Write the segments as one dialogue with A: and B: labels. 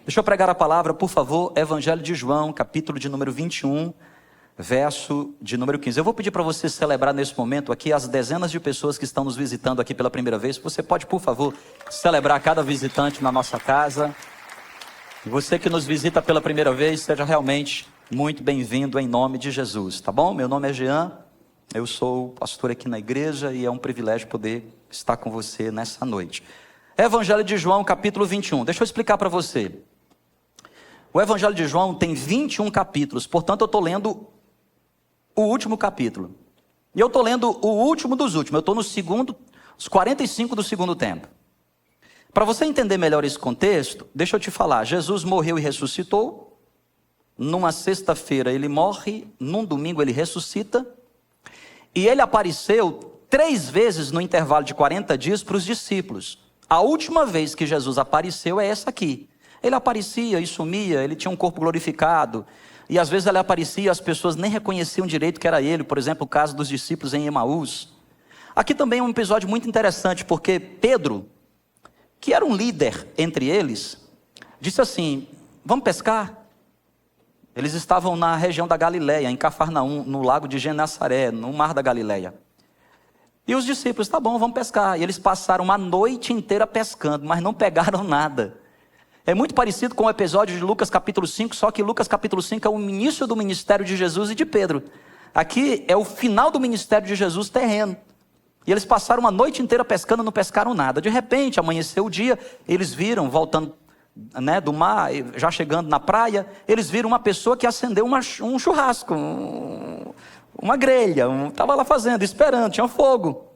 A: Deixa eu pregar a palavra, por favor, Evangelho de João, capítulo de número 21, verso de número 15. Eu vou pedir para você celebrar nesse momento aqui as dezenas de pessoas que estão nos visitando aqui pela primeira vez. Você pode, por favor, celebrar cada visitante na nossa casa. Você que nos visita pela primeira vez, seja realmente muito bem-vindo em nome de Jesus, tá bom? Meu nome é Jean, eu sou pastor aqui na igreja e é um privilégio poder estar com você nessa noite. Evangelho de João, capítulo 21. Deixa eu explicar para você. O Evangelho de João tem 21 capítulos, portanto eu estou lendo o último capítulo. E eu estou lendo o último dos últimos, eu estou no segundo, os 45 do segundo tempo. Para você entender melhor esse contexto, deixa eu te falar, Jesus morreu e ressuscitou, numa sexta-feira ele morre, num domingo ele ressuscita, e ele apareceu 3 vezes no intervalo de 40 dias para os discípulos. A última vez que Jesus apareceu é essa aqui. Ele aparecia e sumia, ele tinha um corpo glorificado, e às vezes ele aparecia e as pessoas nem reconheciam direito que era ele, por exemplo, o caso dos discípulos em Emaús. Aqui também é um episódio muito interessante, porque Pedro, que era um líder entre eles, disse assim, vamos pescar? Eles estavam na região da Galileia, em Cafarnaum, no lago de Genesaré, no mar da Galileia. E os discípulos, tá bom, vamos pescar. E eles passaram a noite inteira pescando, mas não pegaram nada. É muito parecido com o episódio de Lucas capítulo 5, só que Lucas capítulo 5 é o início do ministério de Jesus e de Pedro. Aqui é o final do ministério de Jesus terreno. E eles passaram uma noite inteira pescando, não pescaram nada. De repente, amanheceu o dia, eles viram, voltando do mar, já chegando na praia, eles viram uma pessoa que acendeu um churrasco, uma grelha, estava lá fazendo, esperando, tinha fogo.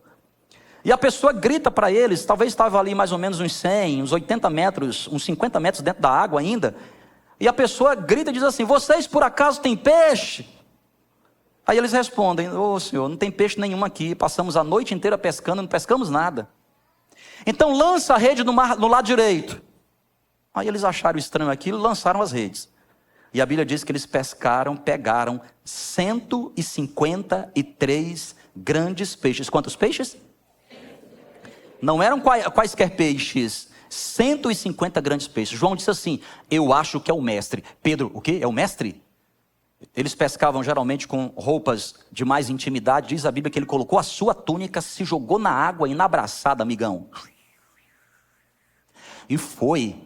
A: E a pessoa grita para eles, talvez estava ali mais ou menos uns 100, uns 80 metros, uns 50 metros dentro da água ainda. E a pessoa grita e diz assim, vocês por acaso têm peixe? Aí eles respondem, ô senhor, não tem peixe nenhum aqui, passamos a noite inteira pescando, não pescamos nada. Então lança a rede no lado direito. Aí eles acharam estranho aquilo e lançaram as redes. E a Bíblia diz que eles pegaram 153 grandes peixes. Quantos peixes? Não eram quaisquer peixes, 150 grandes peixes. João disse assim, eu acho que é o mestre. Pedro, o quê? É o mestre? Eles pescavam geralmente com roupas de mais intimidade. Diz a Bíblia que ele colocou a sua túnica, se jogou na água e na braçada, amigão. E foi.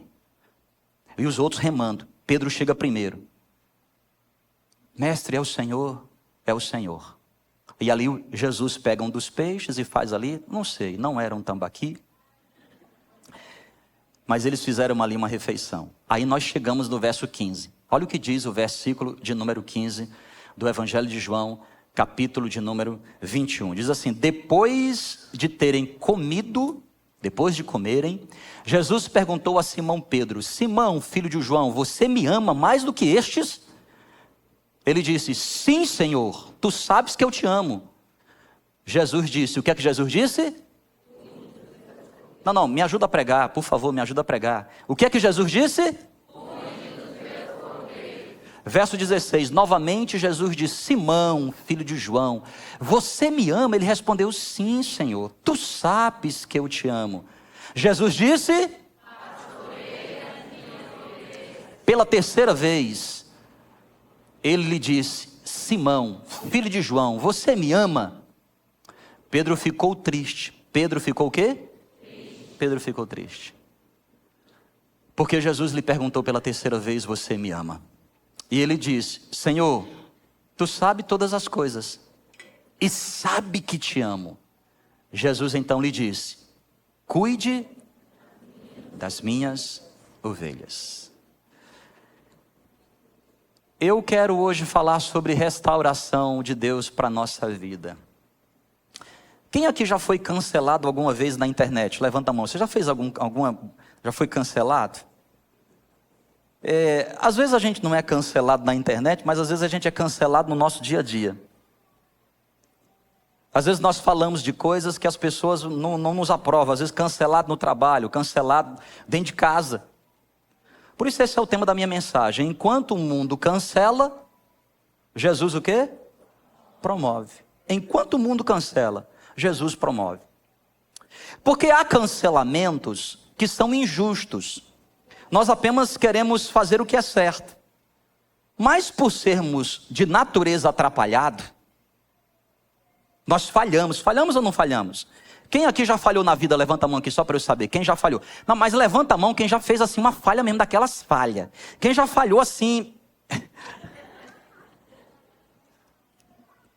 A: E os outros remando. Pedro chega primeiro. Mestre, é o Senhor? É o Senhor. E ali Jesus pega um dos peixes e faz ali, não sei, não era um tambaqui. Mas eles fizeram ali uma refeição. Aí nós chegamos no verso 15. Olha o que diz o versículo de número 15 do Evangelho de João, capítulo de número 21. Diz assim, depois de terem comido, depois de comerem, Jesus perguntou a Simão Pedro, Simão, filho de João, você me ama mais do que estes? Ele disse, sim, Senhor, tu sabes que eu te amo. Jesus disse, o que é que Jesus disse? Não, me ajuda a pregar, por favor, me ajuda a pregar. O que é que Jesus disse? Verso 16, novamente Jesus disse, Simão, filho de João, você me ama? Ele respondeu, sim, Senhor, tu sabes que eu te amo. Jesus disse, pela terceira vez, ele lhe disse, Simão, filho de João, você me ama? Pedro ficou triste. Pedro ficou o quê? Triste. Pedro ficou triste. Porque Jesus lhe perguntou pela terceira vez, você me ama? E ele disse, Senhor, tu sabes todas as coisas, e sabe que te amo. Jesus então lhe disse, cuide das minhas ovelhas. Eu quero hoje falar sobre restauração de Deus para a nossa vida. Quem aqui já foi cancelado alguma vez na internet? Levanta a mão. Você já fez já foi cancelado? Às vezes a gente não é cancelado na internet, mas às vezes a gente é cancelado no nosso dia a dia. Às vezes nós falamos de coisas que as pessoas não nos aprovam. Às vezes cancelado no trabalho, cancelado dentro de casa. Por isso esse é o tema da minha mensagem. Enquanto o mundo cancela, Jesus o quê? Promove. Enquanto o mundo cancela, Jesus promove. Porque há cancelamentos que são injustos. Nós apenas queremos fazer o que é certo. Mas por sermos de natureza atrapalhado, nós falhamos. Falhamos ou não falhamos? Quem aqui já falhou na vida? Levanta a mão aqui só para eu saber. Quem já falhou? Não, mas levanta a mão quem já fez assim uma falha mesmo, daquelas falhas. Quem já falhou assim...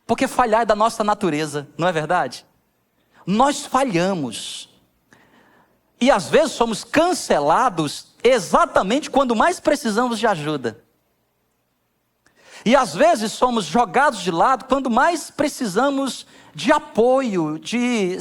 A: Porque falhar é da nossa natureza, não é verdade? Nós falhamos. E às vezes somos cancelados exatamente quando mais precisamos de ajuda. E às vezes somos jogados de lado quando mais precisamos de apoio, de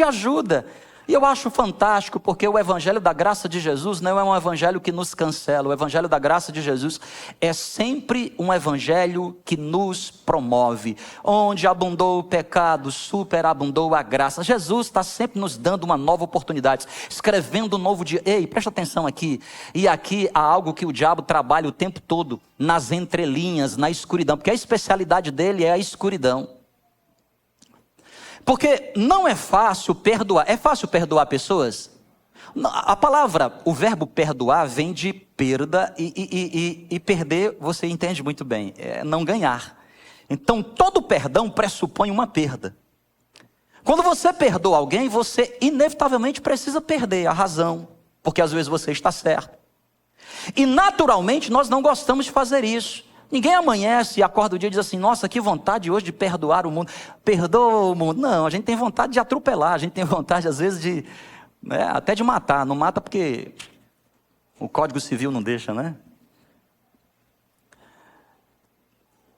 A: ajuda. E eu acho fantástico, porque o evangelho da graça de Jesus não é um evangelho que nos cancela. O evangelho da graça de Jesus é sempre um evangelho que nos promove. Onde abundou o pecado, superabundou a graça. Jesus está sempre nos dando uma nova oportunidade, escrevendo um novo dia. Ei, presta atenção aqui. E aqui há algo que o diabo trabalha o tempo todo, nas entrelinhas, na escuridão. Porque a especialidade dele é a escuridão. Porque não é fácil perdoar. É fácil perdoar pessoas? A palavra, o verbo perdoar vem de perda e perder, você entende muito bem, é não ganhar. Então todo perdão pressupõe uma perda. Quando você perdoa alguém, você inevitavelmente precisa perder a razão, porque às vezes você está certo. E naturalmente nós não gostamos de fazer isso. Ninguém amanhece e acorda o dia e diz assim, nossa, que vontade hoje de perdoar o mundo. Perdoa o mundo. Não, a gente tem vontade de atropelar, a gente tem vontade às vezes de, até de matar. Não mata porque o Código Civil não deixa, né?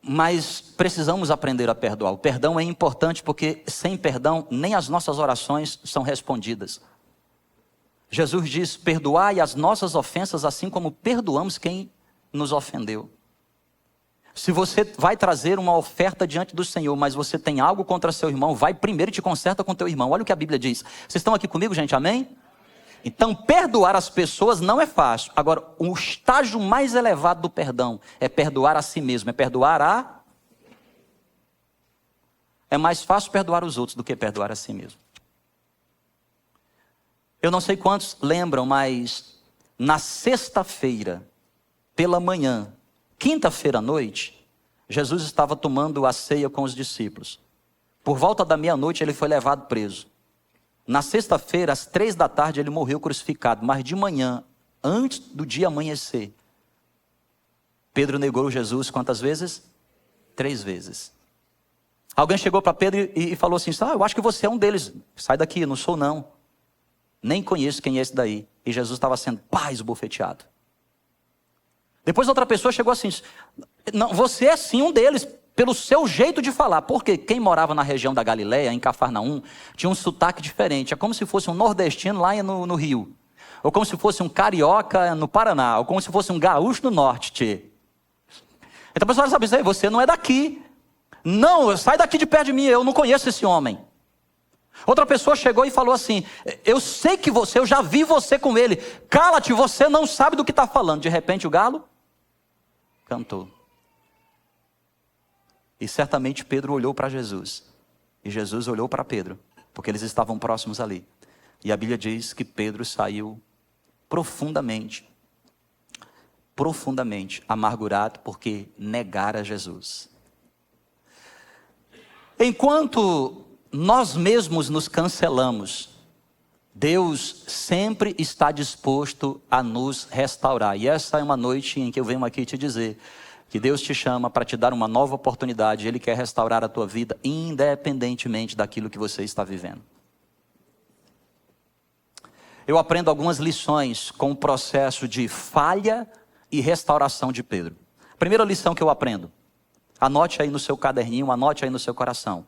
A: Mas precisamos aprender a perdoar. O perdão é importante porque sem perdão nem as nossas orações são respondidas. Jesus diz, perdoai as nossas ofensas assim como perdoamos quem nos ofendeu. Se você vai trazer uma oferta diante do Senhor, mas você tem algo contra seu irmão, vai primeiro e te conserta com teu irmão. Olha o que a Bíblia diz. Vocês estão aqui comigo, gente? Amém? Então, perdoar as pessoas não é fácil. Agora, o estágio mais elevado do perdão é perdoar a si mesmo. É mais fácil perdoar os outros do que perdoar a si mesmo. Eu não sei quantos lembram, mas na sexta-feira, pela manhã, quinta-feira à noite, Jesus estava tomando a ceia com os discípulos. Por volta da meia-noite ele foi levado preso. Na sexta-feira, às 15h, ele morreu crucificado. Mas de manhã, antes do dia amanhecer, Pedro negou Jesus quantas vezes? 3 vezes. Alguém chegou para Pedro e falou assim, eu acho que você é um deles. Sai daqui, eu não sou não. Nem conheço quem é esse daí. E Jesus estava sendo esbofeteado. Depois outra pessoa chegou assim, não, você é sim um deles, pelo seu jeito de falar. Porque quem morava na região da Galileia, em Cafarnaum, tinha um sotaque diferente. É como se fosse um nordestino lá no Rio. Ou como se fosse um carioca no Paraná. Ou como se fosse um gaúcho no norte. Tchê. Então a pessoa sabe dizer, você não é daqui. Não, sai daqui de perto de mim, eu não conheço esse homem. Outra pessoa chegou e falou assim, eu sei que você, eu já vi você com ele. Cala-te, você não sabe do que está falando. De repente o galo cantou. E certamente Pedro olhou para Jesus. E Jesus olhou para Pedro, porque eles estavam próximos ali. E a Bíblia diz que Pedro saiu profundamente amargurado, porque negara Jesus. Enquanto nós mesmos nos cancelamos, Deus sempre está disposto a nos restaurar. E essa é uma noite em que eu venho aqui te dizer que Deus te chama para te dar uma nova oportunidade. Ele quer restaurar a tua vida, independentemente daquilo que você está vivendo. Eu aprendo algumas lições com o processo de falha e restauração de Pedro. Primeira lição que eu aprendo, anote aí no seu caderninho, anote aí no seu coração.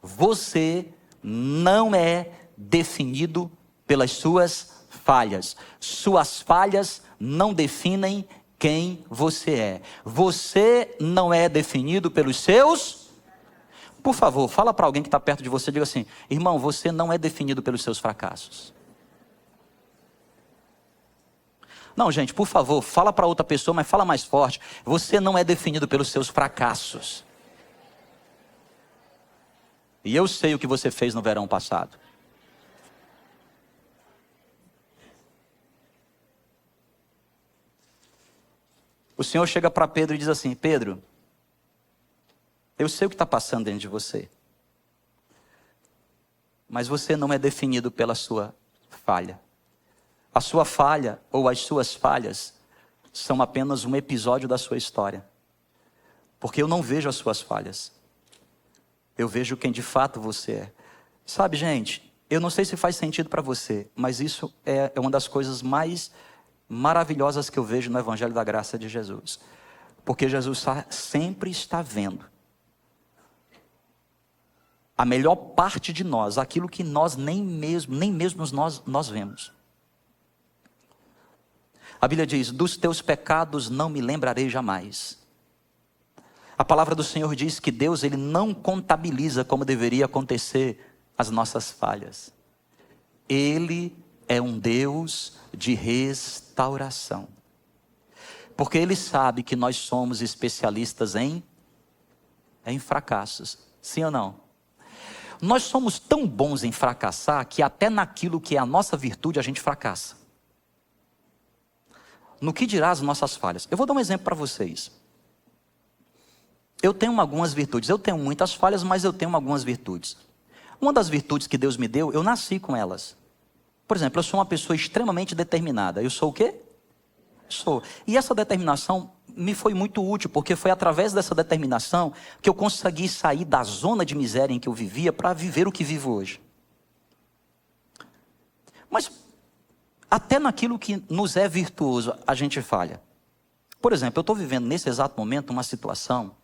A: Você não é definido pelas suas falhas. Suas falhas não definem quem você é. Você não é definido pelos seus... Por favor, fala para alguém que está perto de você, diga assim, irmão, você não é definido pelos seus fracassos. Não, gente, por favor, fala para outra pessoa, mas fala mais forte. Você não é definido pelos seus fracassos. E eu sei o que você fez no verão passado. O Senhor chega para Pedro e diz assim: Pedro, eu sei o que está passando dentro de você, mas você não é definido pela sua falha. A sua falha ou as suas falhas são apenas um episódio da sua história. Porque eu não vejo as suas falhas. Eu vejo quem de fato você é. Sabe, gente, eu não sei se faz sentido para você, mas isso é uma das coisas mais maravilhosas que eu vejo no Evangelho da Graça de Jesus. Porque Jesus sempre está vendo a melhor parte de nós, aquilo que nós nem mesmo nós vemos. A Bíblia diz: dos teus pecados não me lembrarei jamais. A palavra do Senhor diz que Deus, Ele não contabiliza como deveria acontecer as nossas falhas. Ele é um Deus de restauração. Porque Ele sabe que nós somos especialistas em fracassos. Sim ou não? Nós somos tão bons em fracassar que até naquilo que é a nossa virtude a gente fracassa. No que dirá as nossas falhas? Eu vou dar um exemplo para vocês. Eu tenho algumas virtudes. Eu tenho muitas falhas, mas eu tenho algumas virtudes. Uma das virtudes que Deus me deu, eu nasci com elas. Por exemplo, eu sou uma pessoa extremamente determinada. Eu sou o quê? Sou. E essa determinação me foi muito útil, porque foi através dessa determinação que eu consegui sair da zona de miséria em que eu vivia para viver o que vivo hoje. Mas até naquilo que nos é virtuoso, a gente falha. Por exemplo, eu estou vivendo nesse exato momento uma situação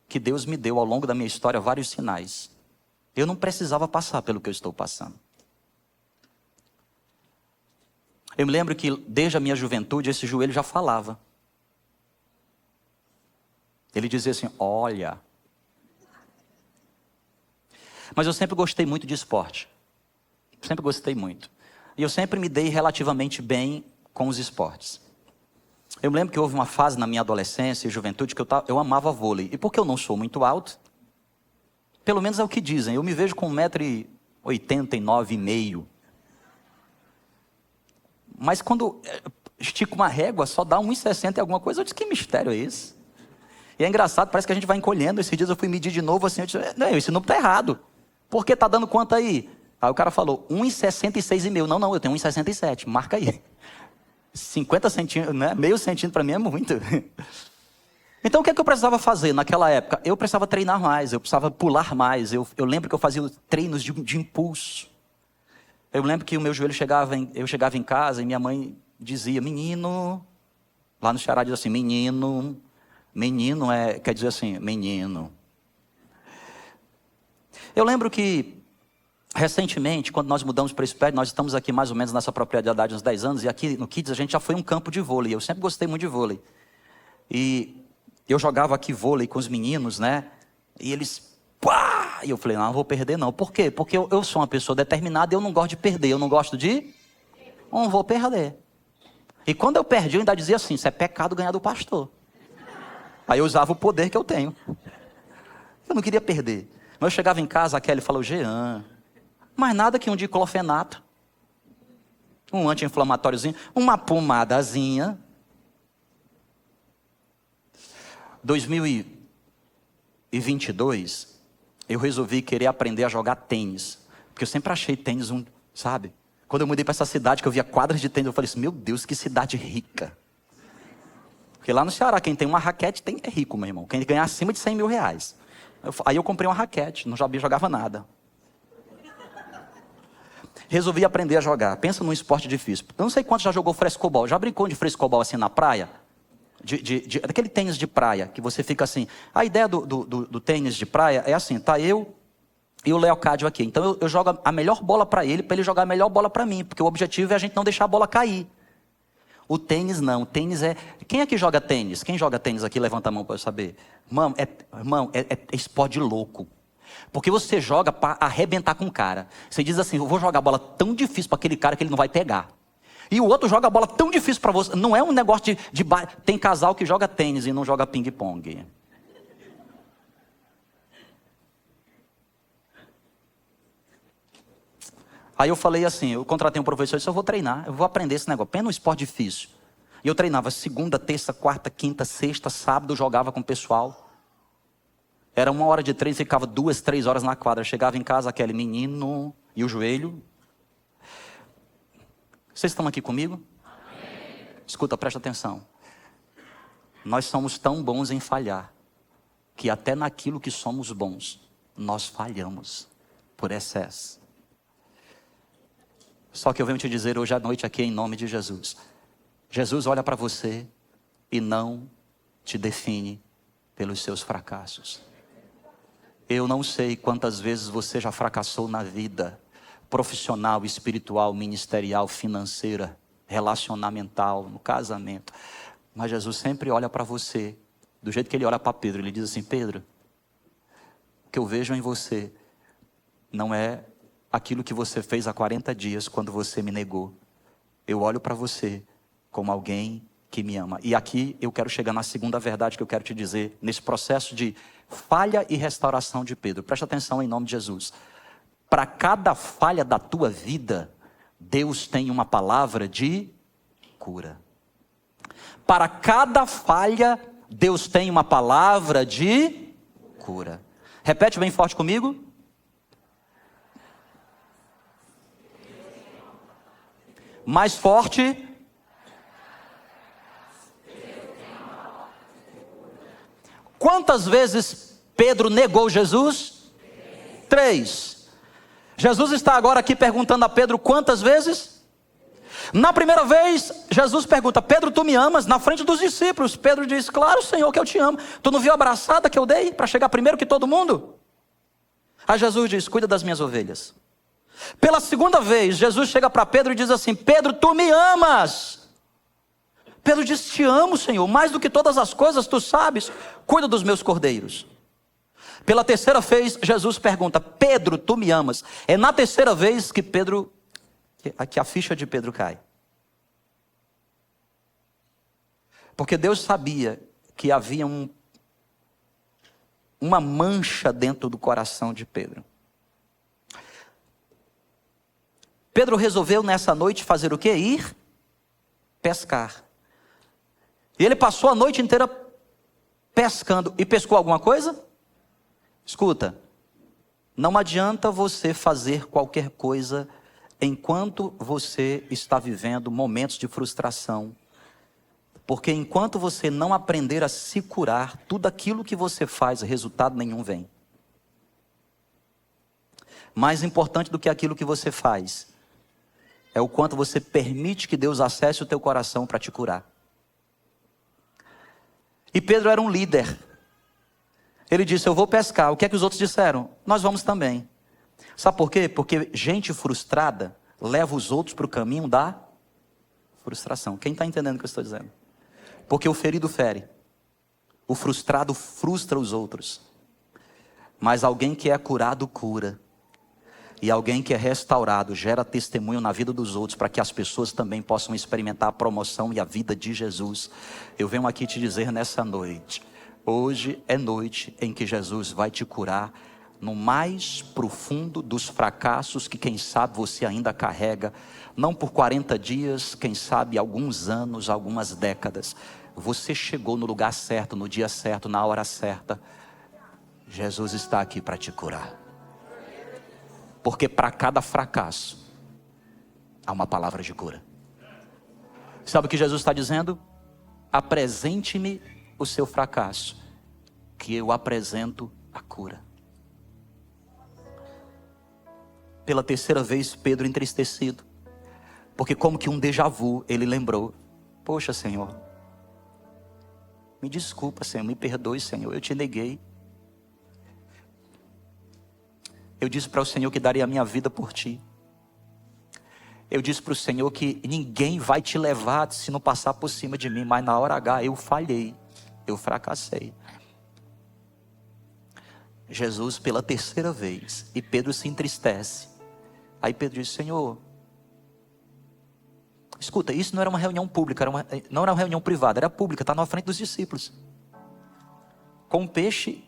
A: que Deus me deu ao longo da minha história vários sinais. Eu não precisava passar pelo que eu estou passando. Eu me lembro que desde a minha juventude esse joelho já falava. Ele dizia assim: olha. Mas eu sempre gostei muito de esporte. Sempre gostei muito. E eu sempre me dei relativamente bem com os esportes. Eu me lembro que houve uma fase na minha adolescência e juventude que eu amava vôlei. E porque eu não sou muito alto, pelo menos é o que dizem, eu me vejo com 1,89 m. Mas quando estico uma régua, só dá 1,60 e alguma coisa. Eu disse: que mistério é esse? E é engraçado, parece que a gente vai encolhendo. Esses dias eu fui medir de novo assim, eu disse: não, esse número está errado. Por que está dando quanto aí? Aí o cara falou: 1,66 m. Não, eu tenho 1,67, marca aí. 50 centímetros, né? Meio centímetro para mim é muito. Então o que é que eu precisava fazer naquela época? Eu precisava treinar mais, eu precisava pular mais. Eu lembro que eu fazia treinos de impulso. Eu lembro que o meu joelho eu chegava em casa e minha mãe dizia: menino. Lá no Ceará diz assim: menino. Menino quer dizer assim, menino. Eu lembro que recentemente, quando nós mudamos para esse prédio, nós estamos aqui mais ou menos nessa propriedade há uns 10 anos, e aqui no Kids a gente já foi um campo de vôlei. Eu sempre gostei muito de vôlei. E eu jogava aqui vôlei com os meninos, né? E eles, pá! E eu falei: não vou perder não. Por quê? Porque eu sou uma pessoa determinada e eu não gosto de perder. Eu não gosto de... não vou perder. E quando eu perdi, eu ainda dizia assim: isso é pecado ganhar do pastor. Aí eu usava o poder que eu tenho. Eu não queria perder. Mas eu chegava em casa, a Kelly falou: Jean, mais nada que um diclofenato, um anti-inflamatóriozinho, uma pomadazinha. 2022, eu resolvi querer aprender a jogar tênis. Porque eu sempre achei tênis sabe? Quando eu mudei para essa cidade, que eu via quadras de tênis, eu falei assim: meu Deus, que cidade rica. Porque lá no Ceará, quem tem uma raquete é rico, meu irmão. Quem ganhar acima de 100 mil reais. Aí eu comprei uma raquete, não jogava nada. Resolvi aprender a jogar. Pensa num esporte difícil. Eu não sei quantos já jogou frescobol. Já brincou de frescobol assim na praia? Daquele tênis de praia, que você fica assim. A ideia do tênis de praia é assim: tá eu e o Leocádio aqui. Então eu jogo a melhor bola para ele jogar a melhor bola para mim. Porque o objetivo é a gente não deixar a bola cair. O tênis não. O tênis é... Quem é que joga tênis? Quem joga tênis aqui? Levanta a mão para eu saber. Irmão, é esporte de louco. Porque você joga para arrebentar com o cara. Você diz assim: eu vou jogar a bola tão difícil para aquele cara que ele não vai pegar. E o outro joga a bola tão difícil para você. Não é um negócio de... Tem casal que joga tênis e não joga ping-pong. Aí eu falei assim, eu contratei um professor e disse: eu vou treinar, eu vou aprender esse negócio. Pena um esporte difícil. E eu treinava segunda, terça, quarta, quinta, sexta, sábado, jogava com o pessoal. Era 1 hora de treino, ficava 2, 3 horas na quadra. Chegava em casa, aquele menino e o joelho. Vocês estão aqui comigo? Amém. Escuta, presta atenção. Nós somos tão bons em falhar, que até naquilo que somos bons, nós falhamos por excesso. Só que eu venho te dizer hoje à noite aqui em nome de Jesus. Jesus olha para você e não te define pelos seus fracassos. Eu não sei quantas vezes você já fracassou na vida profissional, espiritual, ministerial, financeira, relacionamental, no casamento. Mas Jesus sempre olha para você, do jeito que ele olha para Pedro. Ele diz assim: Pedro, o que eu vejo em você não é aquilo que você fez há 40 dias quando você me negou. Eu olho para você como alguém que me ama. E aqui eu quero chegar na segunda verdade que eu quero te dizer, nesse processo de falha e restauração de Pedro. Presta atenção em nome de Jesus. Para cada falha da tua vida, Deus tem uma palavra de cura. Para cada falha, Deus tem uma palavra de cura. Repete bem forte comigo. Mais forte. Quantas vezes Pedro negou Jesus? 3. Jesus está agora aqui perguntando a Pedro quantas vezes? Na primeira vez, Jesus pergunta: Pedro, tu me amas? Na frente dos discípulos. Pedro diz: claro, Senhor, que eu te amo. Tu não viu a abraçada que eu dei para chegar primeiro que todo mundo? Aí Jesus diz: cuida das minhas ovelhas. Pela segunda vez, Jesus chega para Pedro e diz assim: Pedro, tu me amas? Pedro diz: te amo, Senhor, mais do que todas as coisas, tu sabes, cuida dos meus cordeiros. Pela terceira vez, Jesus pergunta: Pedro, tu me amas? É na terceira vez que a ficha de Pedro cai. Porque Deus sabia que havia uma mancha dentro do coração de Pedro. Pedro resolveu nessa noite fazer o quê? Ir pescar. E ele passou a noite inteira pescando. E pescou alguma coisa? Escuta, não adianta você fazer qualquer coisa enquanto você está vivendo momentos de frustração. Porque enquanto você não aprender a se curar, tudo aquilo que você faz, resultado nenhum vem. Mais importante do que aquilo que você faz é o quanto você permite que Deus acesse o teu coração para te curar. E Pedro era um líder. Ele disse: eu vou pescar. O que é que os outros disseram? Nós vamos também. Sabe por quê? Porque gente frustrada leva os outros para o caminho da frustração. Quem está entendendo o que eu estou dizendo? Porque o ferido fere. O frustrado frustra os outros. Mas alguém que é curado, cura. E alguém que é restaurado gera testemunho na vida dos outros, para que as pessoas também possam experimentar a promoção e a vida de Jesus. Eu venho aqui te dizer nessa noite: hoje é noite em que Jesus vai te curar no mais profundo dos fracassos que quem sabe você ainda carrega, não por 40 dias, quem sabe alguns anos, algumas décadas. Você chegou no lugar certo, no dia certo, na hora certa. Jesus está aqui para te curar. Porque para cada fracasso há uma palavra de cura. Sabe o que Jesus está dizendo? Apresente-me o seu fracasso, que eu apresento a cura. Pela terceira vez, Pedro entristecido, porque como que um déjà vu, ele lembrou: poxa, Senhor, me desculpa, Senhor, me perdoe, Senhor, eu te neguei. Eu disse para o Senhor que daria a minha vida por ti. Eu disse para o Senhor que ninguém vai te levar se não passar por cima de mim. Mas na hora H eu falhei, eu fracassei. Jesus pela terceira vez, e Pedro se entristece. Aí Pedro diz: Senhor, escuta, isso não era uma reunião pública, não era uma reunião privada, era pública, está na frente dos discípulos, com um peixe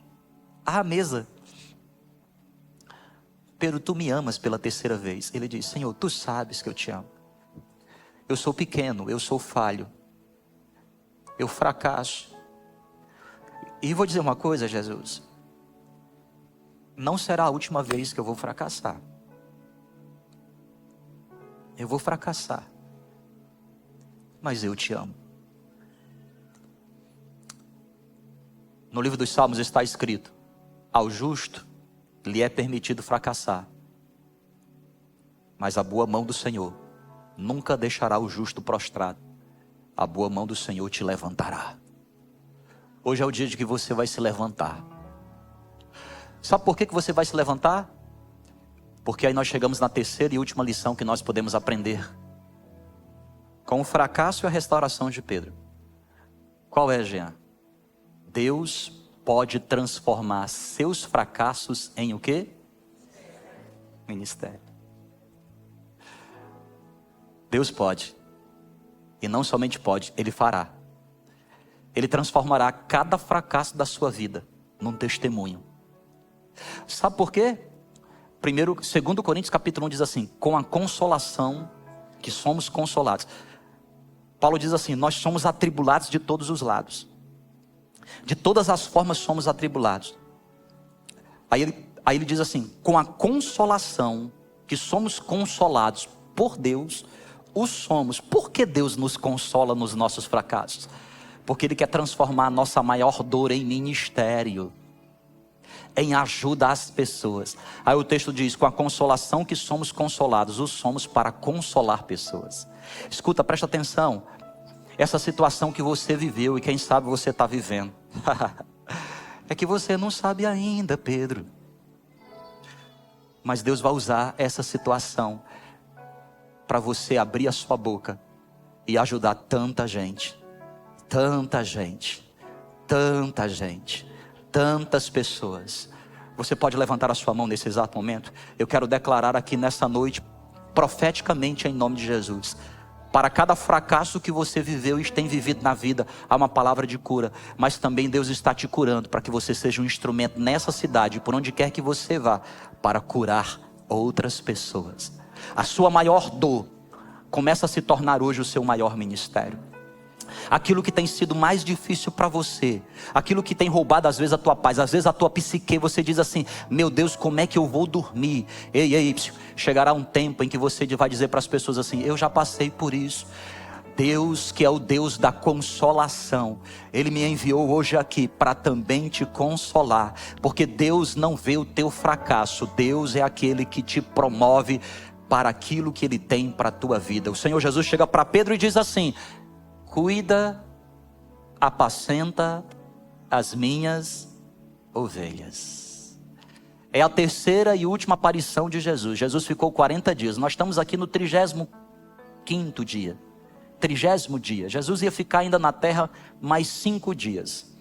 A: à mesa. Pedro, tu me amas pela terceira vez. Ele diz: Senhor, tu sabes que eu te amo. Eu sou pequeno, eu sou falho. eu fracasso. E vou dizer uma coisa, Jesus. Não será a última vez que eu vou fracassar. Eu vou fracassar. Mas eu te amo. No livro dos Salmos está escrito: ao justo lhe é permitido fracassar, mas a boa mão do Senhor nunca deixará o justo prostrado. A boa mão do Senhor te levantará. Hoje é o dia de que você vai se levantar. Sabe por que você vai se levantar? Porque aí nós chegamos na terceira e última lição que nós podemos aprender com o fracasso e a restauração de Pedro. Qual é, Jean? Deus pode transformar seus fracassos em o quê? Ministério. Deus pode. E não somente pode, Ele fará. Ele transformará cada fracasso da sua vida num testemunho. Sabe por quê? 2 Coríntios capítulo 1 diz assim: com a consolação que somos consolados. Paulo diz assim: nós somos atribulados de todos os lados. De todas as formas somos atribulados. Aí ele diz assim: com a consolação que somos consolados por Deus, o somos. Por que Deus nos consola nos nossos fracassos? Porque Ele quer transformar a nossa maior dor em ministério, em ajuda às pessoas. Aí o texto diz: com a consolação que somos consolados, o somos para consolar pessoas. Escuta, presta atenção. Essa situação que você viveu e quem sabe você está vivendo, é que você não sabe ainda, Pedro. Mas Deus vai usar essa situação para você abrir a sua boca e ajudar tanta gente, tanta gente, tanta gente, tantas pessoas. Você pode levantar a sua mão nesse exato momento? Eu quero declarar aqui nessa noite, profeticamente em nome de Jesus: para cada fracasso que você viveu e tem vivido na vida, há uma palavra de cura. Mas também Deus está te curando para que você seja um instrumento nessa cidade, por onde quer que você vá, para curar outras pessoas. A sua maior dor começa a se tornar hoje o seu maior ministério. Aquilo que tem sido mais difícil para você, aquilo que tem roubado às vezes a tua paz, às vezes a tua psique, você diz assim: meu Deus, como é que eu vou dormir? Ei, chegará um tempo em que você vai dizer para as pessoas assim: eu já passei por isso. Deus, que é o Deus da consolação, Ele me enviou hoje aqui para também te consolar, porque Deus não vê o teu fracasso, Deus é aquele que te promove para aquilo que Ele tem para a tua vida. O Senhor Jesus chega para Pedro e diz assim: cuida, apacenta as minhas ovelhas. É a terceira e última aparição de Jesus. Jesus ficou 40 dias. Nós estamos aqui no 35º dia. 30º dia. Jesus ia ficar ainda na terra mais 5 dias.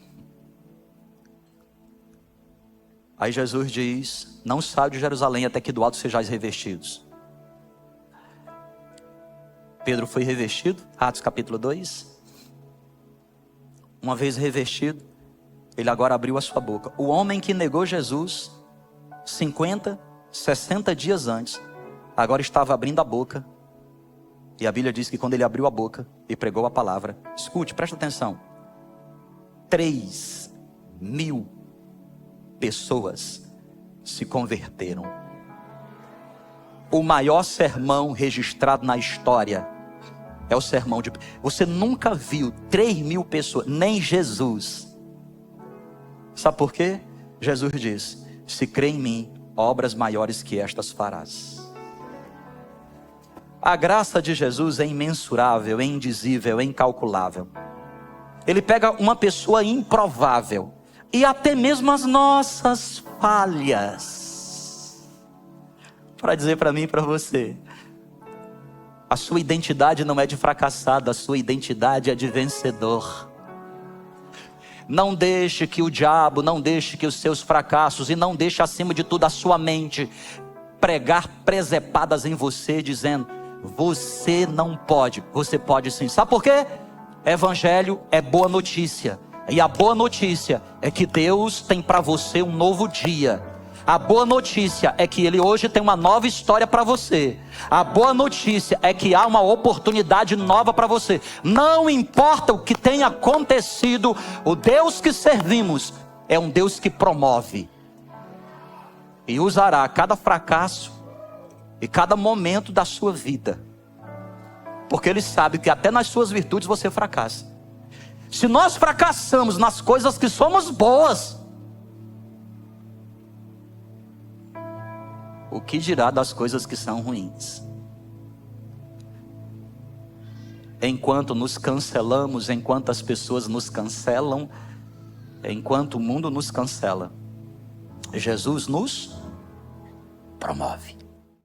A: Aí Jesus diz: não saio de Jerusalém até que do alto sejais revestidos. Pedro foi revestido, Atos capítulo 2. Uma vez revestido, ele agora abriu a sua boca. O homem que negou Jesus 50, 60 dias antes, agora estava abrindo a boca. E a Bíblia diz que quando ele abriu a boca e pregou a palavra, escute, presta atenção, 3.000 pessoas se converteram. O maior sermão registrado na história é o sermão de... Você nunca viu 3.000 pessoas, nem Jesus. Sabe por quê? Jesus diz: se crê em mim, obras maiores que estas farás. A graça de Jesus é imensurável, é indizível, é incalculável. Ele pega uma pessoa improvável e até mesmo as nossas falhas para dizer para mim e para você: a sua identidade não é de fracassado, a sua identidade é de vencedor. Não deixe que o diabo, não deixe que os seus fracassos, e não deixe acima de tudo a sua mente pregar presepadas em você, dizendo: você não pode. Você pode sim. Sabe por quê? Evangelho é boa notícia. E a boa notícia é que Deus tem para você um novo dia. A boa notícia é que Ele hoje tem uma nova história para você. A boa notícia é que há uma oportunidade nova para você. Não importa o que tenha acontecido, o Deus que servimos é um Deus que promove. E usará cada fracasso e cada momento da sua vida. Porque Ele sabe que até nas suas virtudes você fracassa. Se nós fracassamos nas coisas que somos boas, o que dirá das coisas que são ruins? Enquanto nos cancelamos, enquanto as pessoas nos cancelam, enquanto o mundo nos cancela, Jesus nos promove.